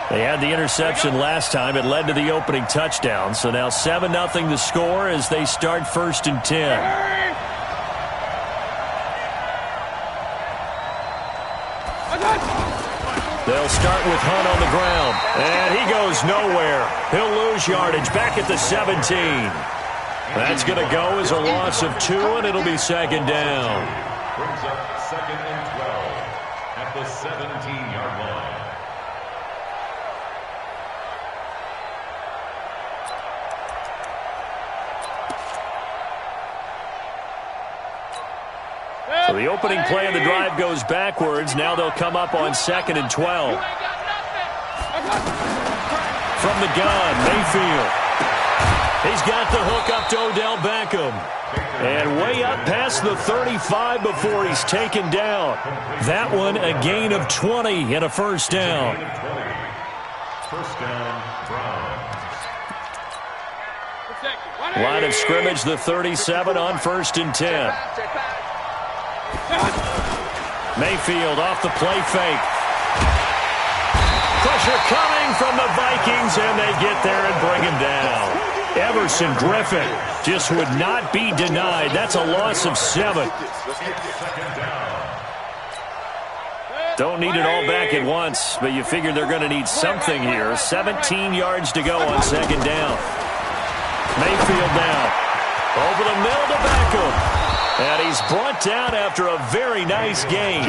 They had the interception last time. It led to the opening touchdown. So now 7-0 the score as they start 1st and 10. They'll start with Hunt on the ground. And he goes nowhere. He'll lose yardage back at the 17. That's going to go as a loss of 2, and it'll be 2nd down. Brings up 2nd and 12 at the 17-yard line. So the opening play of the drive goes backwards. Now they'll come up on 2nd and 12. From the gun, Mayfield. He's got the hook up to Odell Beckham. And way up past the 35 before he's taken down. That one a gain of 20 and a 1st down. 1st down, Browns. Line of scrimmage, the 37 on 1st and 10. Mayfield off the play fake. Pressure coming from the Vikings, and they get there and bring him down. Everson Griffin just would not be denied. That's a loss of 7. Don't need it all back at once, but you figure they're going to need something here. 17 yards to go on 2nd down. Mayfield now. Over the middle to Beckham. And he's brought down after a very nice game.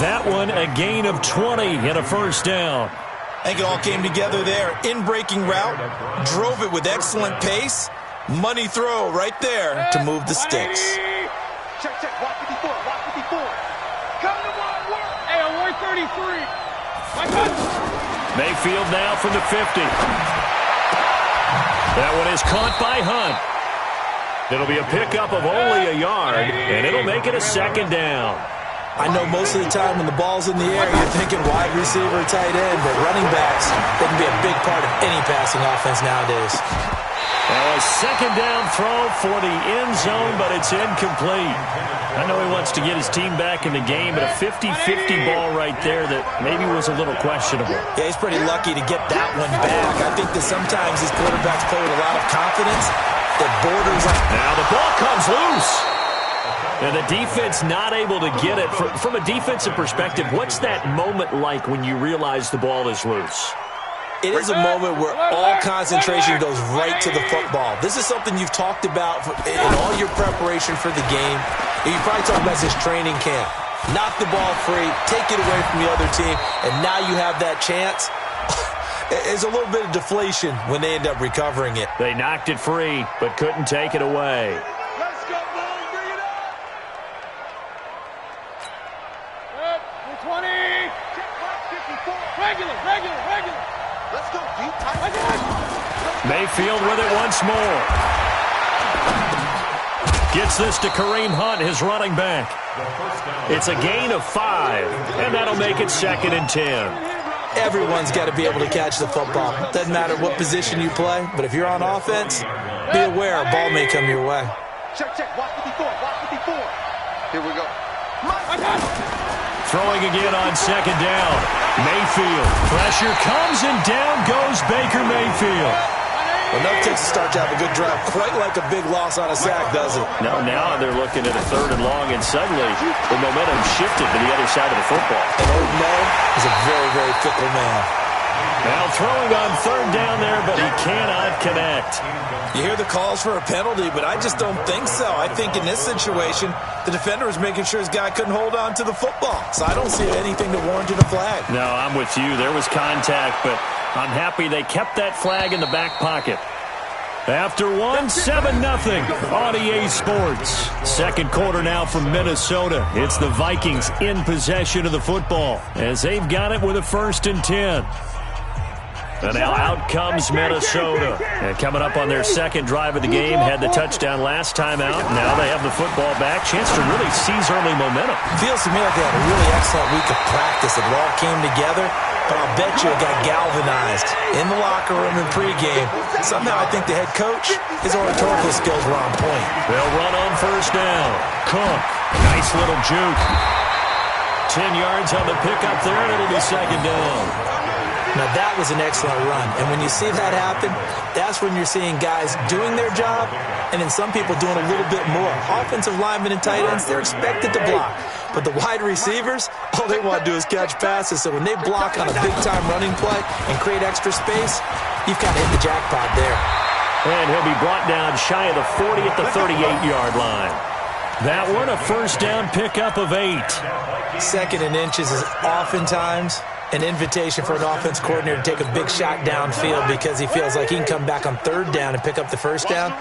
That one a gain of 20 and a 1st down. I think it all came together there. In-breaking route, drove it with excellent pace. Money throw right there to move the sticks. Check, watch 54, watch 54. Come to one, work. Hey, on 133. Mayfield now from the 50. That one is caught by Hunt. It'll be a pickup of only a yard, and it'll make it a 2nd down. I know most of the time when the ball's in the air, you're thinking wide receiver, tight end, but running backs, they can be a big part of any passing offense nowadays. Well, a 2nd down throw for the end zone, but it's incomplete. I know he wants to get his team back in the game, but a 50-50 ball right there that maybe was a little questionable. Yeah, he's pretty lucky to get that one back. I think that sometimes these quarterbacks play with a lot of confidence that borders on. Now the ball comes loose. And the defense not able to get it. From a defensive perspective, what's that moment like when you realize the ball is loose? It is a moment where all concentration goes right to the football. This is something you've talked about in all your preparation for the game. You probably talked about this training camp. Knock the ball free, take it away from the other team, and now you have that chance. There's a little bit of deflation when they end up recovering it. They knocked it free, but couldn't take it away. Let's go, boys, bring it up. 20. Regular. Let's go, deep. Mayfield with it once more. Gets this to Kareem Hunt, his running back. It's a gain of 5, and that'll make it 2nd and 10. Everyone's got to be able to catch the football. Doesn't matter what position you play, but if you're on offense, be aware a ball may come your way. Check, watch 54. Here we go. Throwing again on 2nd down. Mayfield. Pressure comes, and down goes Baker Mayfield. Enough takes to start to have a good drive. Quite like a big loss on a sack, does it? No, now they're looking at a 3rd and long, and suddenly the momentum shifted to the other side of the football. And Old Mo is a very, very fickle man. Now throwing on 3rd down there, but he cannot connect. You hear the calls for a penalty, but I just don't think so. I think in this situation, the defender was making sure his guy couldn't hold on to the football. So I don't see anything that warranted a flag. No, I'm with you. There was contact, but I'm happy they kept that flag in the back pocket. After 7-0 on EA Sports. 2nd quarter now from Minnesota. It's the Vikings in possession of the football as they've got it with a 1st and 10. And now out comes Minnesota. And coming up on their 2nd drive of the game, had the touchdown last time out. Now they have the football back. Chance to really seize early momentum. Feels to me like they had a really excellent week of practice. It all came together. But I'll bet you it got galvanized in the locker room and pregame. Somehow I think the head coach, his oratorical skills were on point. They'll run on 1st down. Cook, nice little juke. 10 yards on the pickup there, and it'll be 2nd down. Now, that was an excellent run. And when you see that happen, that's when you're seeing guys doing their job and then some people doing a little bit more. Offensive linemen and tight ends, they're expected to block. But the wide receivers, all they want to do is catch passes. So when they block on a big-time running play and create extra space, you've kind of hit the jackpot there. And he'll be brought down shy of the 40 at the 38-yard line. That one, a first down pickup of 8. Second and inches is oftentimes an invitation for an offense coordinator to take a big shot downfield because he feels like he can come back on third down and pick up the first down.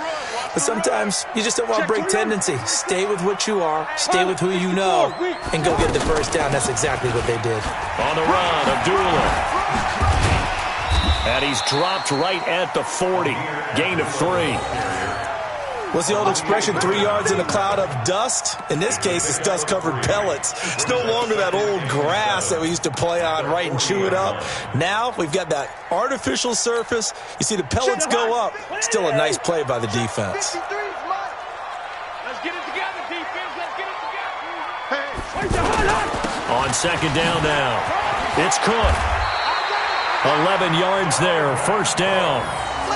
But sometimes you just don't want to break tendency. Stay with what you are, stay with who you know, and go get the first down. That's exactly what they did. On the run, Abdullah. And he's dropped right at the 40. Gain of 3. What's the old expression, 3 yards in a cloud of dust? In this case, it's dust-covered pellets. It's no longer that old grass that we used to play on, right, and chew it up. Now we've got that artificial surface. You see the pellets go up. Still a nice play by the defense. Let's get it together, defense. Let's get it together. On second down now, it's Cook. 11 yards there, first down.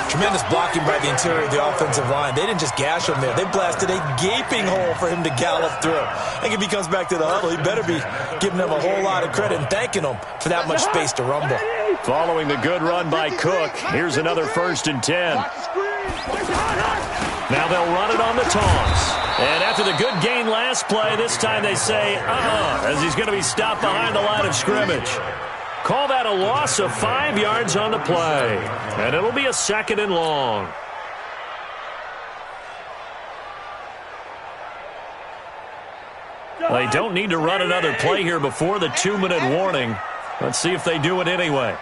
Tremendous blocking by the interior of the offensive line. They didn't just gash him there. They blasted a gaping hole for him to gallop through. I think if he comes back to the huddle, he better be giving them a whole lot of credit and thanking them for that much space to rumble. Following the good run by Cook, here's another first and 10. Now they'll run it on the toss. And after the good gain last play, this time they say, as he's going to be stopped behind the line of scrimmage. Call that a loss of 5 yards on the play. And it'll be a second and long. They don't need to run another play here before the 2-minute warning. Let's see if they do it anyway.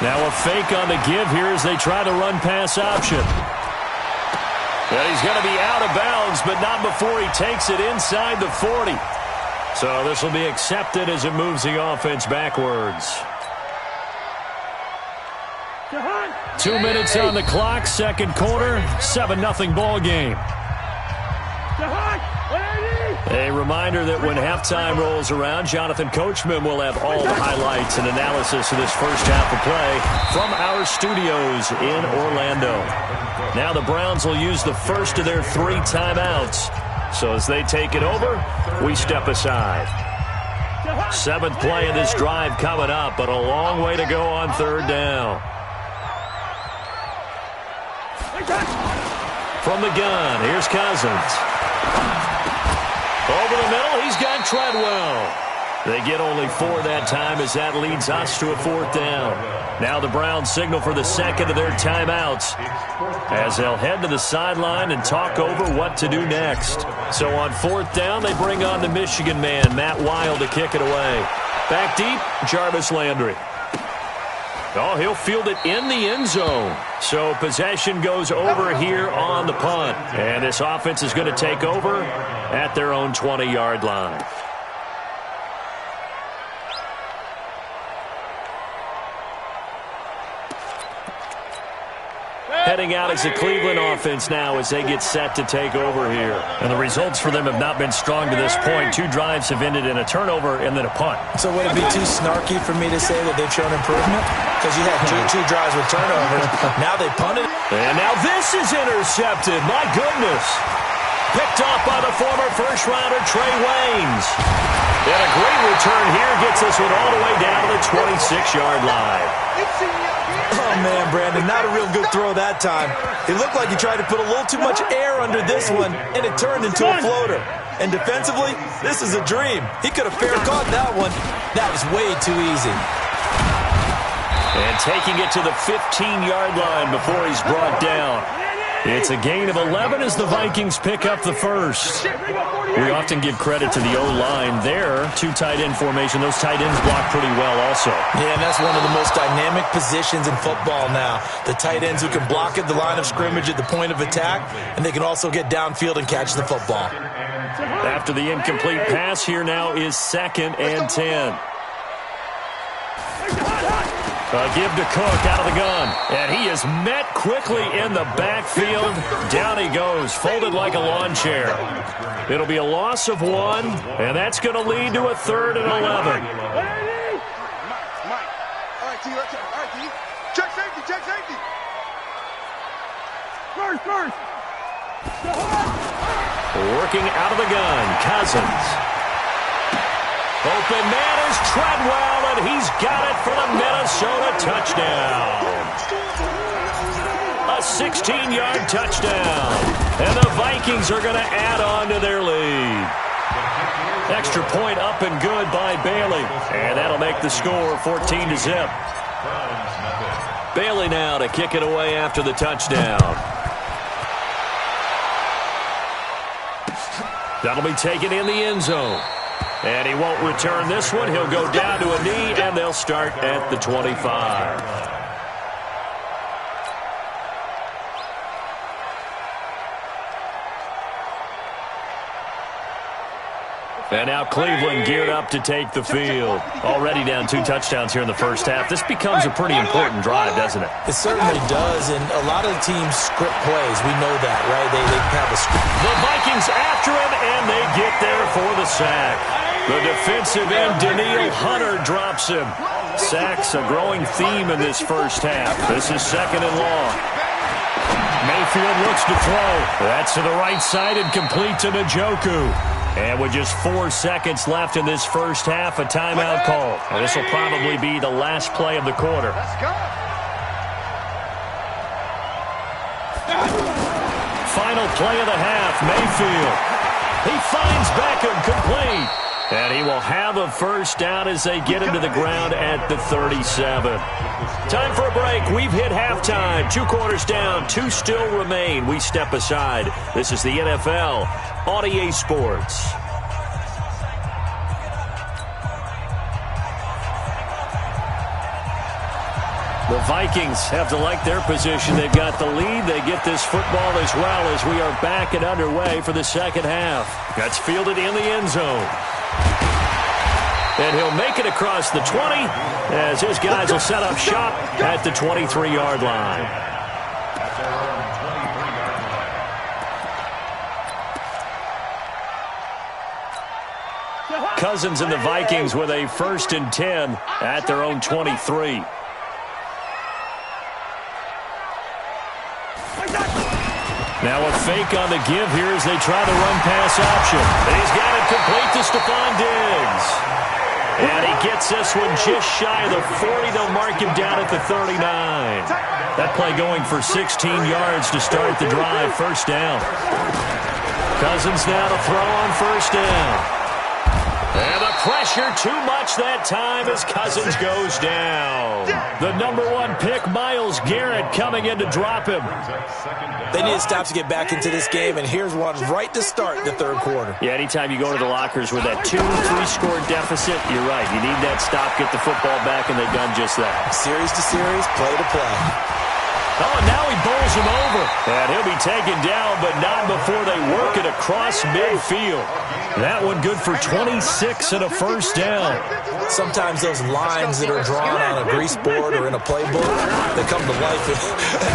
Now a fake on the give here as they try to run pass option. And he's going to be out of bounds, but not before he takes it inside the 40. So this will be accepted as it moves the offense backwards. 2 minutes on the clock, second quarter, 7-0 ball game. A reminder that when halftime rolls around, Jonathan Coachman will have all the highlights and analysis of this first half of play from our studios in Orlando. Now the Browns will use the first of their 3 timeouts. So as they take it over, we step aside. 7th play of this drive coming up, but a long way to go on third down. From the gun, here's Cousins. Over the middle, he's got Treadwell. They get only 4 that time as that leads us to a 4th down. Now the Browns signal for the second of their timeouts as they'll head to the sideline and talk over what to do next. So on 4th down, they bring on the Michigan man, Matt Wild, to kick it away. Back deep, Jarvis Landry. Oh, he'll field it in the end zone. So possession goes over here on the punt. And this offense is going to take over at their own 20-yard line. Heading out as the Cleveland offense now as they get set to take over here. And the results for them have not been strong to this point. 2 drives have ended in a turnover and then a punt. So would it be too snarky for me to say that they've shown improvement? Because you had two drives with turnovers. Now they punted. And now this is intercepted. My goodness. Picked off by the former first-rounder Trey Waynes. And a great return here gets this one all the way down to the 26-yard line. Oh, man, Brandon, not a real good throw that time. It looked like he tried to put a little too much air under this one, and it turned into a floater. And defensively, this is a dream. He could have fair caught that one. That was way too easy. And taking it to the 15-yard line before he's brought down. It's a gain of 11 as the Vikings pick up the first. We often give credit to the O-line there. 2 tight end formation. Those tight ends block pretty well also. Yeah, and that's one of the most dynamic positions in football now. The tight ends who can block at the line of scrimmage at the point of attack, and they can also get downfield and catch the football. After the incomplete pass, here now is 2nd and 10. Give to Cook out of the gun. And he is met quickly in the backfield. Down he goes, folded like a lawn chair. It'll be a loss of 1, and that's going to lead to a 3rd and 11. All right, T, let's check. All right, T. Check safety, check safety. First. Working out of the gun, Cousins. Open man is Treadwell, and he's got it for the Minnesota touchdown. A 16-yard touchdown. And the Vikings are going to add on to their lead. Extra point up and good by Bailey. And that'll make the score 14-0. Bailey now to kick it away after the touchdown. That'll be taken in the end zone. And he won't return this one. He'll go down to a knee, and they'll start at the 25. And now Cleveland geared up to take the field. Already down 2 touchdowns here in the first half. This becomes a pretty important drive, doesn't it? It certainly does, and a lot of the teams script plays. We know that, right? They have a script. The Vikings after him, and they get there for the sack. The defensive end, Danielle Hunter, drops him. Sacks a growing theme in this first half. This is 2nd and long. Mayfield looks to throw. That's to the right side and complete to Njoku. And with just 4 seconds left in this first half, a timeout call. And this will probably be the last play of the quarter. Let's go. Final play of the half, Mayfield. He finds Beckham complete. And he will have a first down as they get him to the ground at the 37. Time for a break. We've hit halftime. 2 quarters down. 2 still remain. We step aside. This is the NFL on EA Sports. The Vikings have to like their position. They've got the lead. They get this football as well as we are back and underway for the second half. That's fielded in the end zone. And he'll make it across the 20 as his guys will set up shop at the 23-yard line. Cousins and the Vikings with a 1st and 10 at their own 23. Now a fake on the give here as they try the run-pass option. And he's got it complete to Stephon Diggs. And he gets this one just shy of the 40. They'll mark him down at the 39. That play going for 16 yards to start the drive. First down. Cousins now to throw on first down. And the pressure too much that time as Cousins goes down. The number 1 pick, Myles Garrett, coming in to drop him. They need to stop to get back into this game, and here's one right to start the 3rd quarter. Yeah, anytime you go to the lockers with that 2-3-score deficit, you're right. You need that stop, get the football back, and they've done just that. Series to series, play to play. Oh, and now he bowls him over. And he'll be taken down, but not before they work it across midfield. That one good for 26 and a first down. Sometimes those lines that are drawn on a grease board or in a playbook, they come to life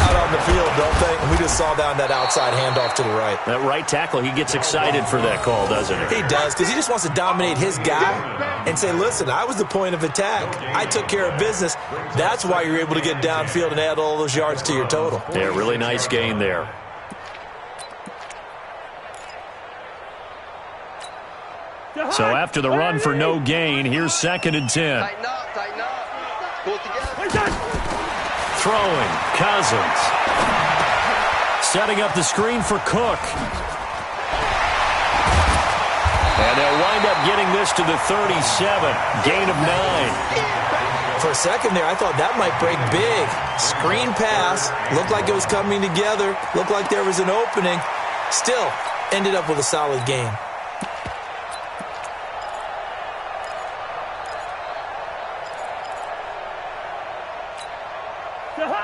out on the field, don't they? And we just saw down that outside handoff to the right. That right tackle, he gets excited for that call, doesn't he? He does, because he just wants to dominate his guy and say, listen, I was the point of attack. I took care of business. That's why you're able to get downfield and add all those yards to your total. Yeah, really nice gain there. So after the run for no gain, here's 2nd and 10. Tighten up, tighten up. Pull it together. Throwing, Cousins. Setting up the screen for Cook. And they'll wind up getting this to the 37. Gain of 9. For a second there, I thought that might break big. Screen pass. Looked like it was coming together. Looked like there was an opening. Still, ended up with a solid game.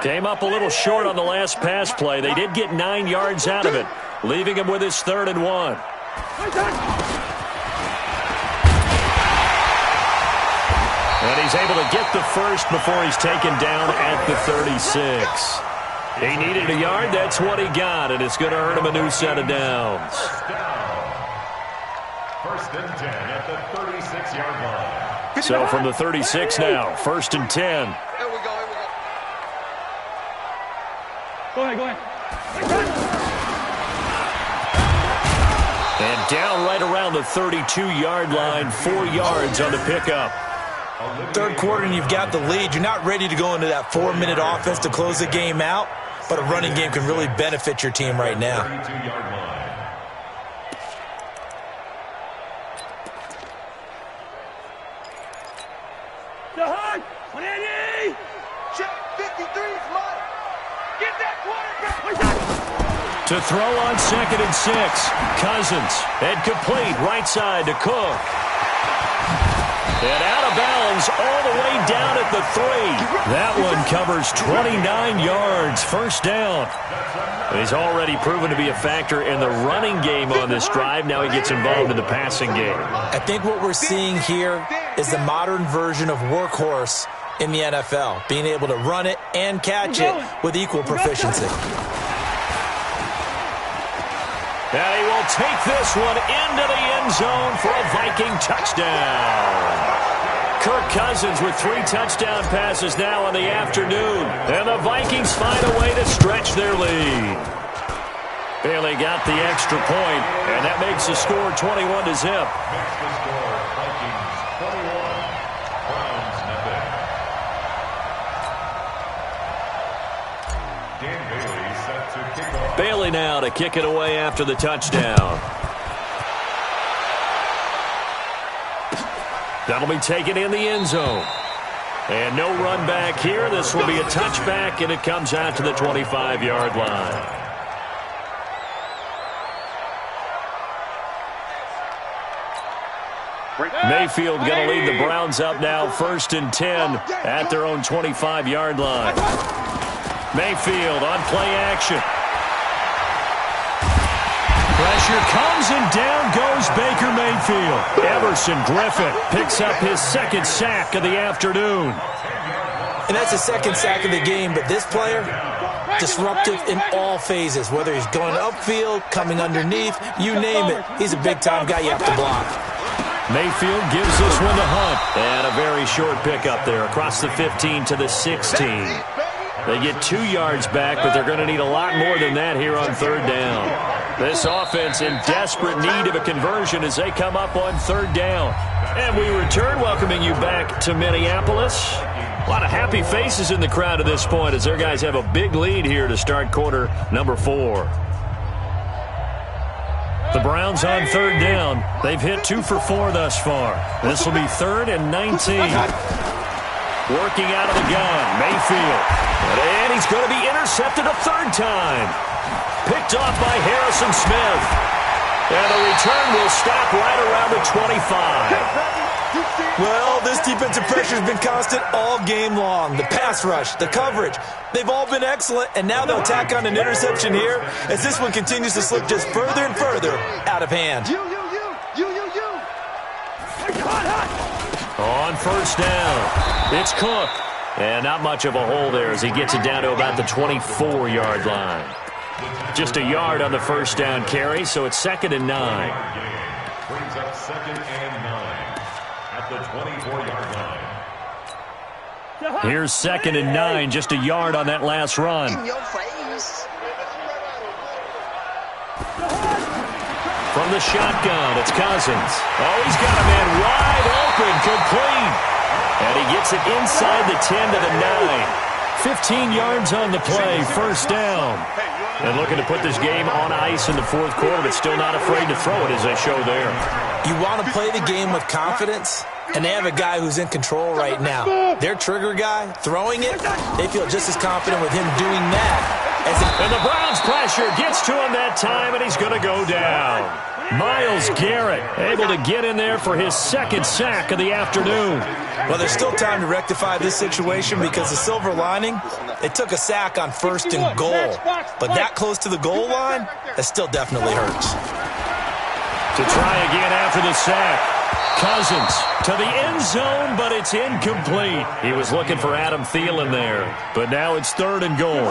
Came up a little short on the last pass play. They did get 9 yards out of it, leaving him with his 3rd and 1. And he's able to get the first before he's taken down at the 36. He needed a yard. That's what he got, and it's going to earn him a new set of downs. First and 10 at the 36-yard line. So from the 36 now, 1st and 10. Here we go. Go ahead. And down right around the 32-yard line, 4 yards on the pickup. Third quarter and you've got the lead. You're not ready to go into that 4-minute offense to close the game out, but a running game can really benefit your team right now. 32-yard line. Check 53 is mine. Get that quarterback. To throw on 2nd and 6. Cousins, and complete right side to Cook. And out of bounds all the way down at the 3. That one covers 29 yards. First down. He's already proven to be a factor in the running game on this drive. Now he gets involved in the passing game. I think what we're seeing here is the modern version of workhorse in the NFL, being able to run it and catch it with equal proficiency. And he will take this one into the end zone for a Viking touchdown. Kirk Cousins with 3 touchdown passes now in the afternoon. And the Vikings find a way to stretch their lead. Bailey got the extra point, and that makes the score 21-0. Makes the score Vikings 21, Browns nothing. Dan Bailey set to kick off. Bailey now to kick it away after the touchdown. That'll be taken in the end zone. And no run back here. This will be a touchback, and it comes out to the 25-yard line. Mayfield going to lead the Browns up now, 1st and 10 at their own 25-yard line. Mayfield on play action. Pressure comes, and down goes Baker Mayfield. Everson Griffin picks up his 2nd sack of the afternoon. And that's the 2nd sack of the game, but this player, disruptive in all phases, whether he's going upfield, coming underneath, you name it. He's a big-time guy you have to block. Mayfield gives this one to Hunt. And a very short pickup there across the 15 to the 16. They get 2 yards back, but they're going to need a lot more than that here on 3rd down. This offense in desperate need of a conversion as they come up on 3rd down. And we return, welcoming you back to Minneapolis. A lot of happy faces in the crowd at this point as their guys have a big lead here to start quarter number 4. The Browns on 3rd down. They've hit 2 for 4 thus far. This will be 3rd and 19. Working out of the gun, Mayfield. And he's going to be intercepted a 3rd time. Picked off by Harrison Smith. And the return will stop right around the 25. Well, this defensive pressure has been constant all game long. The pass rush, the coverage, they've all been excellent, and now they'll tack on an interception here as this one continues to slip just further and further out of hand. On 1st down, it's Cook. And not much of a hole there as he gets it down to about the 24-yard line. Just a yard on the 1st down carry, so it's 2nd and 9. Brings up 2nd and 9 at the 24-yard line. Here's 2nd and 9, just a yard on that last run. In your face. From the shotgun, it's Cousins. Oh, he's got a man wide open, complete. And he gets it inside the 10 to the 9. 15 yards on the play, 1st down. And looking to put this game on ice in the 4th quarter, but still not afraid to throw it as they show there. You want to play the game with confidence, and they have a guy who's in control right now. Their trigger guy, throwing it, they feel just as confident with him doing that. And the Browns pressure gets to him that time, and he's going to go down. Myles Garrett able to get in there for his 2nd sack of the afternoon. Well, there's still time to rectify this situation because the silver lining, they took a sack on 1st and goal. But that close to the goal line, that still definitely hurts. To try again after the sack. Cousins to the end zone, but it's incomplete. He was looking for Adam Thielen there, but now it's 3rd and goal.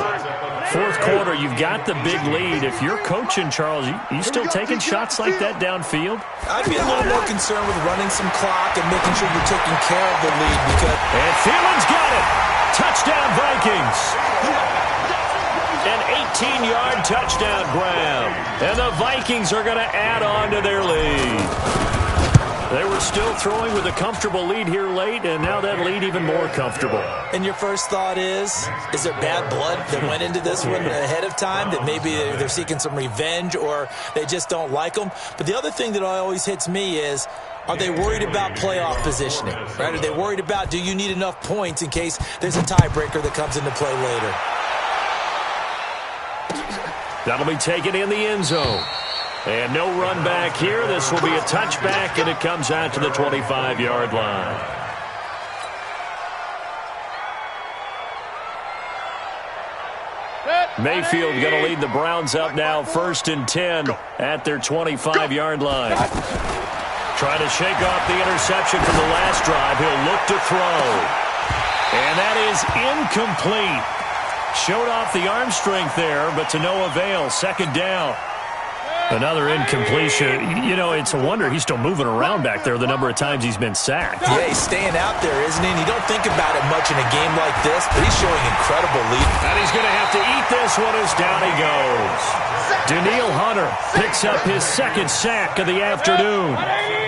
Fourth quarter, you've got the big lead. If you're coaching, Charles, you still taking shots like that downfield? I'd be a little more concerned with running some clock and making sure you're taking care of the lead. And Thielen's got it. Touchdown, Vikings. An 18-yard touchdown grab. And the Vikings are going to add on to their lead. They were still throwing with a comfortable lead here late, and now that lead even more comfortable. And your first thought is there bad blood that went into this one ahead of time, that maybe they're seeking some revenge or they just don't like them? But the other thing that always hits me is, are they worried about playoff positioning? Right? Are they worried about, do you need enough points in case there's a tiebreaker that comes into play later? That'll be taken in the end zone. And no run back here. This will be a touchback, and it comes out to the 25-yard line. Mayfield going to lead the Browns up now, 1st and 10 at their 25-yard line. Trying to shake off the interception from the last drive. He'll look to throw. And that is incomplete. Showed off the arm strength there, but to no avail. 2nd down. Another incompletion. You know, it's a wonder he's still moving around back there the number of times he's been sacked. Yeah, he's staying out there, isn't he? And you don't think about it much in a game like this, but he's showing incredible lead. And he's going to have to eat this one as down he goes. Danielle Hunter picks up his 2nd sack of the afternoon.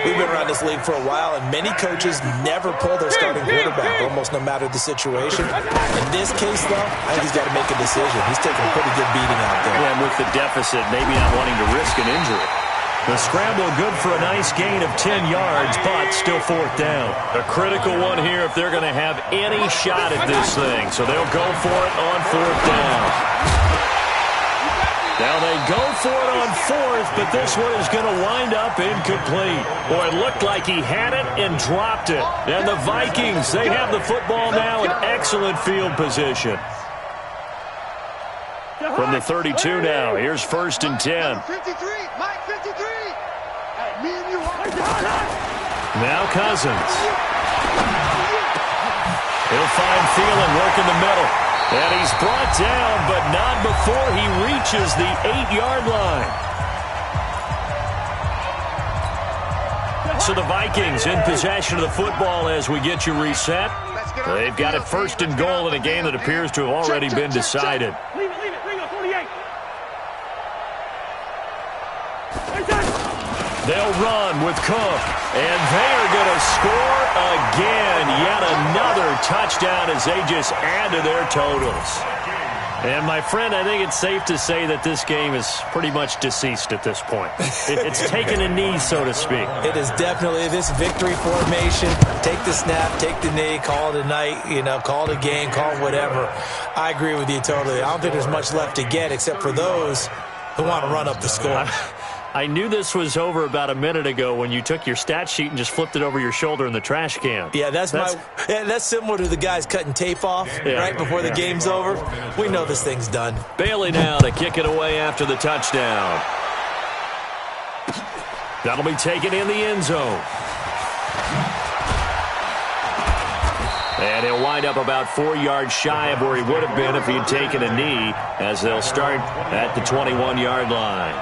We've been around this league for a while, and many coaches never pull their starting quarterback, almost no matter the situation. In this case, though, I think he's got to make a decision. He's taking a pretty good beating out there. Yeah, and with the deficit, maybe not wanting to risk an injury. The scramble good for a nice gain of 10 yards, but still 4th down. A critical one here if they're going to have any shot at this thing. So they'll go for it on 4th down. Now they go for it on 4th, but this one is going to wind up incomplete. Boy, it looked like he had it and dropped it. And the Vikings, they have the football now in excellent field position. From the 32 now, here's 1st and 10. 53, Mike 53. Hey, me and you. Now Cousins. He'll find Thielen working the middle. And he's brought down, but not before he reaches the 8-yard line. So the Vikings in possession of the football as we get you reset. They've got it 1st and goal in a game that appears to have already been decided. Leave it, bring up 48. They'll run with Cook, and they are going to score again. Yet another touchdown as they just add to their totals. And, my friend, I think it's safe to say that this game is pretty much deceased at this point. It's taken a knee, so to speak. It is definitely this victory formation. Take the snap, take the knee, call it a night, call it a game, call it whatever. I agree with you totally. I don't think there's much left to get except for those who want to run up the score. I knew this was over about a minute ago when you took your stat sheet and just flipped it over your shoulder in the trash can. Yeah, that's similar to the guys cutting tape off right before the game's over. We know this thing's done. Bailey now to kick it away after the touchdown. That'll be taken in the end zone. And he'll wind up about 4 yards shy of where he would have been if he had taken a knee, as they'll start at the 21-yard line.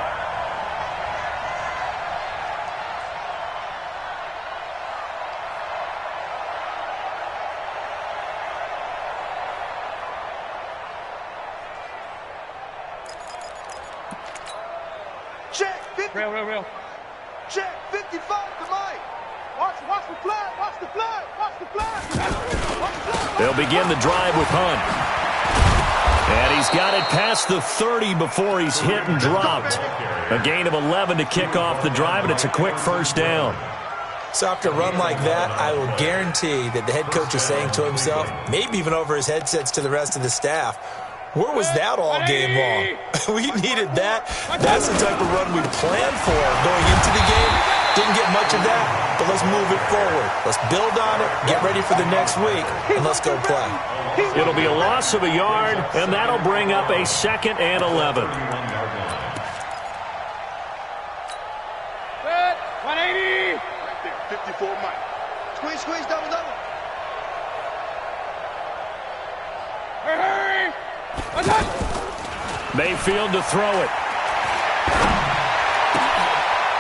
Real. Check 55 to Mike. Watch the flag, watch the flag, watch the flag. They'll begin the drive with Hunt. And he's got it past the 30 before he's hit and dropped. A gain of 11 to kick off the drive, and it's a quick 1st down. So after a run like that, I will guarantee that the head coach is saying to himself, maybe even over his headsets to the rest of the staff, where was that all game long? We needed that. That's the type of run we planned for going into the game. Didn't get much of that, but let's move it forward. Let's build on it, get ready for the next week, and let's go play. It'll be a loss of a yard, and that'll bring up a 2nd and 11. 180. 54 Mike. Squeeze, squeeze, double, double. Hey! Mayfield to throw it.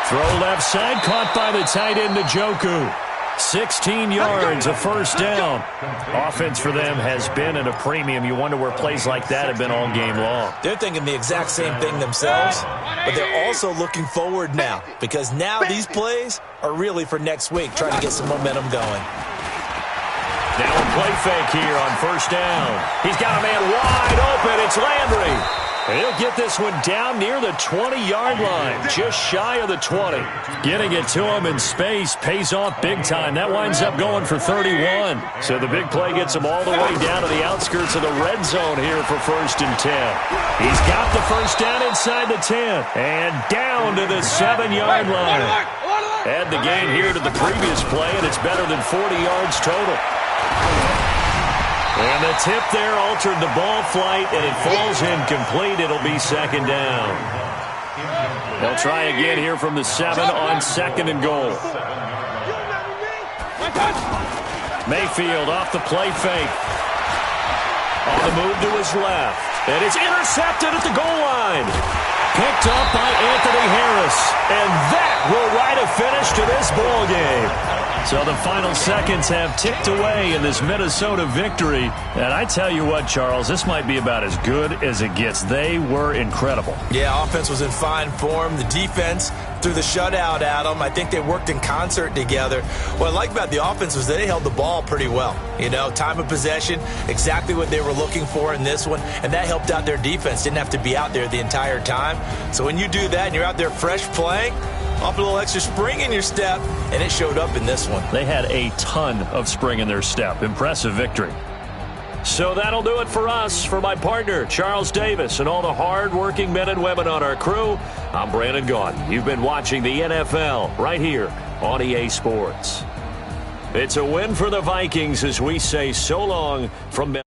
Throw left side, caught by the tight end Njoku. 16 yards, a first down. Offense for them has been at a premium. You wonder where plays like that have been all game long. They're thinking the exact same thing themselves, but they're also looking forward now because now these plays are really for next week, trying to get some momentum going. Now a play fake here on first down. He's got a man wide open. It's Landry. He'll get this one down near the 20-yard line, just shy of the 20. Getting it to him in space pays off big time. That winds up going for 31. So the big play gets him all the way down to the outskirts of the red zone here for 1st and 10. He's got the first down inside the 10 and down to the 7-yard line. Add the gain here to the previous play, and it's better than 40 yards total. And the tip there altered the ball flight, and it falls incomplete. It'll be 2nd down. They'll try again here from the 7 on 2nd and goal. Mayfield off the play fake. On the move to his left. And it's intercepted at the goal line. Picked up by Anthony Harris. And that will write a finish to this ball game. So the final seconds have ticked away in this Minnesota victory. And I tell you what, Charles, this might be about as good as it gets. They were incredible. Yeah, offense was in fine form. The defense threw the shutout at them. I think they worked in concert together. What I like about the offense was they held the ball pretty well. You know, time of possession, exactly what they were looking for in this one. And that helped out their defense. Didn't have to be out there the entire time. So when you do that and you're out there fresh playing, off a little extra spring in your step, and it showed up in this one. They had a ton of spring in their step. Impressive victory. So that'll do it for us. For my partner, Charles Davis, and all the hard-working men and women on our crew, I'm Brandon Gaudin. You've been watching the NFL right here on EA Sports. It's a win for the Vikings as we say so long from